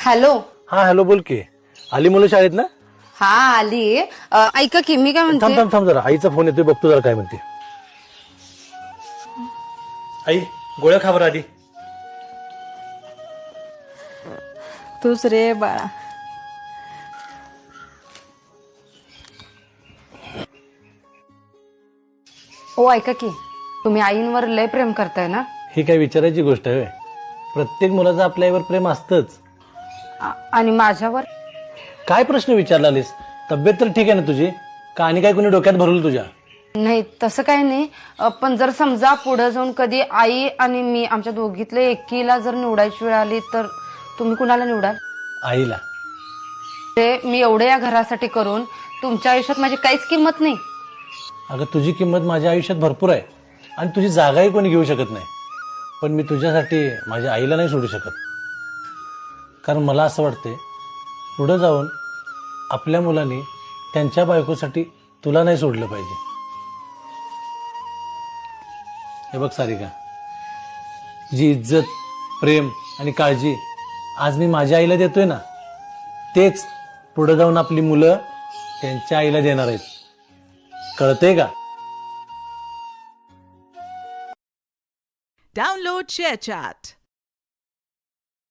Hello. हा hello बोल की. आली मुलं शाळेत ना? हा आली. ऐका की मी काय थांब म्हणते. थांब थांब जरा, आईचा फोन येतोय, बघतो जरा काय म्हणते. आई गोळ्या खा बरं आधी. तूच रे बाळा. ओ ऐका की, तुम्ही आईंवर लय प्रेम करताय ना? ही काय विचारायची गोष्ट आहे? प्रत्येक मुलाचं आपल्या आईवर प्रेम असतंच. आणि माझ्यावर? काय प्रश्न विचारलास? तब्येत तर ठीक आहे ना तुझी? का आणि काय कोणी डोक्यात भरवलं तुझ्या? नाही तसं काही नाही. पण जर समजा पुढे जाऊन कधी आई आणि मी आमच्या दोघीतले एकीला जर निवडायची वेळ आली तर तुम्ही कुणाला निवडाल? आईला. ते मी एवढे या घरासाठी करून तुमच्या आयुष्यात माझी काहीच किंमत नाही. अगं तुझी किंमत माझ्या आयुष्यात भरपूर आहे आणि तुझी जागाही कोणी घेऊ शकत नाही. पण मी तुझ्यासाठी माझ्या आईला नाही सोडू शकत. कारण मला असं वाटतंय पुढे जाऊन आपल्या मुलांनी त्यांच्या बायकोसाठी तुला नाही सोडलं पाहिजे. हे बघ सारिका, जी इज्जत, प्रेम आणि काळजी आज मी माझ्या आईला देतोय ना, तेच पुढे जाऊन आपली मुलं त्यांच्या आईला देणार आहेत. कळतंय का? Download ShareChat.